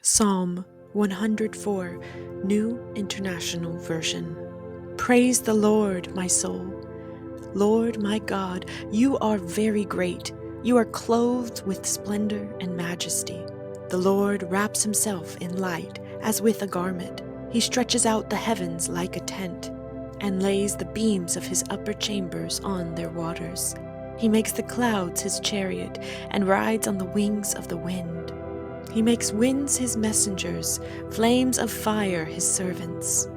Psalm 104, New International Version. Praise the Lord, my soul. Lord my God, you are very great. You are clothed with splendor and majesty. The Lord wraps himself in light as with a garment. He stretches out the heavens like a tent and lays the beams of his upper chambers on their waters. He makes the clouds his chariot and rides on the wings of the wind. He makes winds his messengers, flames of fire his servants.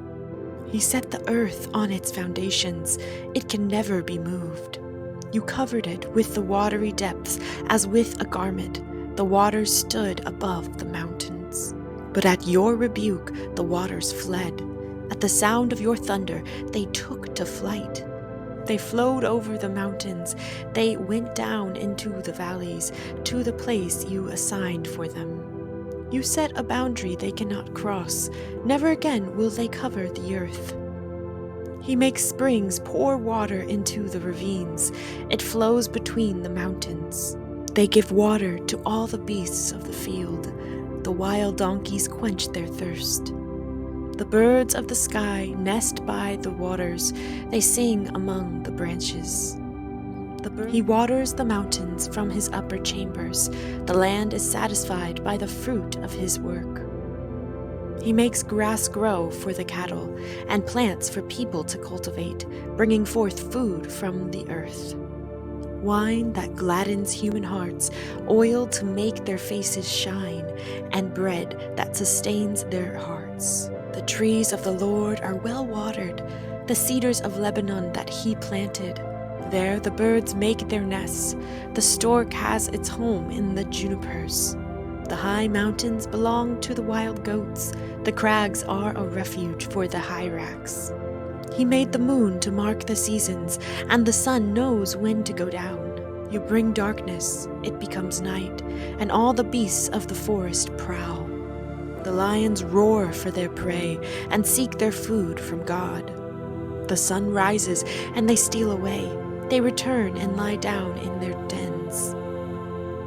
He set the earth on its foundations. It can never be moved. You covered it with the watery depths as with a garment. The waters stood above the mountains. But at your rebuke the waters fled. At the sound of your thunder they took to flight. They flowed over the mountains. They went down into the valleys, to the place you assigned for them. You set a boundary they cannot cross. Never again will they cover the earth. He makes springs pour water into the ravines. It flows between the mountains. They give water to all the beasts of the field. The wild donkeys quench their thirst. The birds of the sky nest by the waters. They sing among the branches. He waters the mountains from his upper chambers. The land is satisfied by the fruit of his work. He makes grass grow for the cattle and plants for people to cultivate, bringing forth food from the earth. Wine that gladdens human hearts, oil to make their faces shine, and bread that sustains their hearts. The trees of the Lord are well watered, the cedars of Lebanon that he planted. There the birds make their nests. The stork has its home in the junipers. The high mountains belong to the wild goats. The crags are a refuge for the hyrax. He made the moon to mark the seasons, and the sun knows when to go down. You bring darkness, it becomes night, and all the beasts of the forest prowl. The lions roar for their prey and seek their food from God. The sun rises and they steal away. They return and lie down in their dens.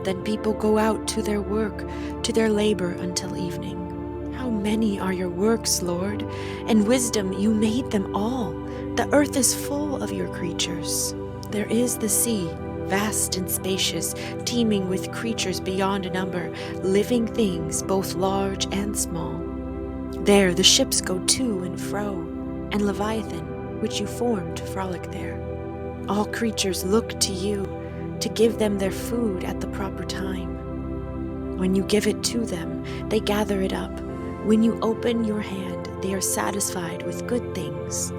Then people go out to their work, to their labor until evening. How many are your works, Lord? In wisdom you made them all. The earth is full of your creatures. There is the sea, vast and spacious, teeming with creatures beyond number, living things both large and small. There the ships go to and fro, and Leviathan, which you formed, frolic there. All creatures look to you to give them their food at the proper time. When you give it to them, they gather it up. When you open your hand, they are satisfied with good things.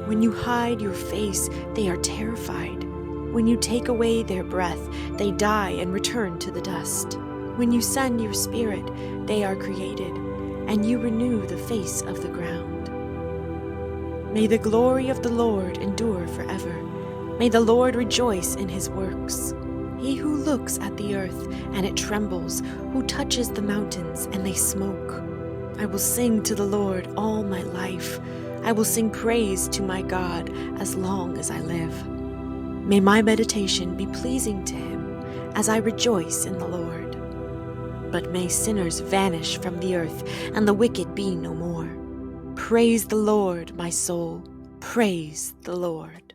When you hide your face, they are terrified. When you take away their breath, they die and return to the dust. When you send your spirit, they are created, and you renew the face of the ground. May the glory of the Lord endure forever. May the Lord rejoice in his works. He who looks at the earth and it trembles, who touches the mountains and they smoke. I will sing to the Lord all my life. I will sing praise to my God as long as I live. May my meditation be pleasing to him as I rejoice in the Lord. But may sinners vanish from the earth and the wicked be no more. Praise the Lord, my soul. Praise the Lord.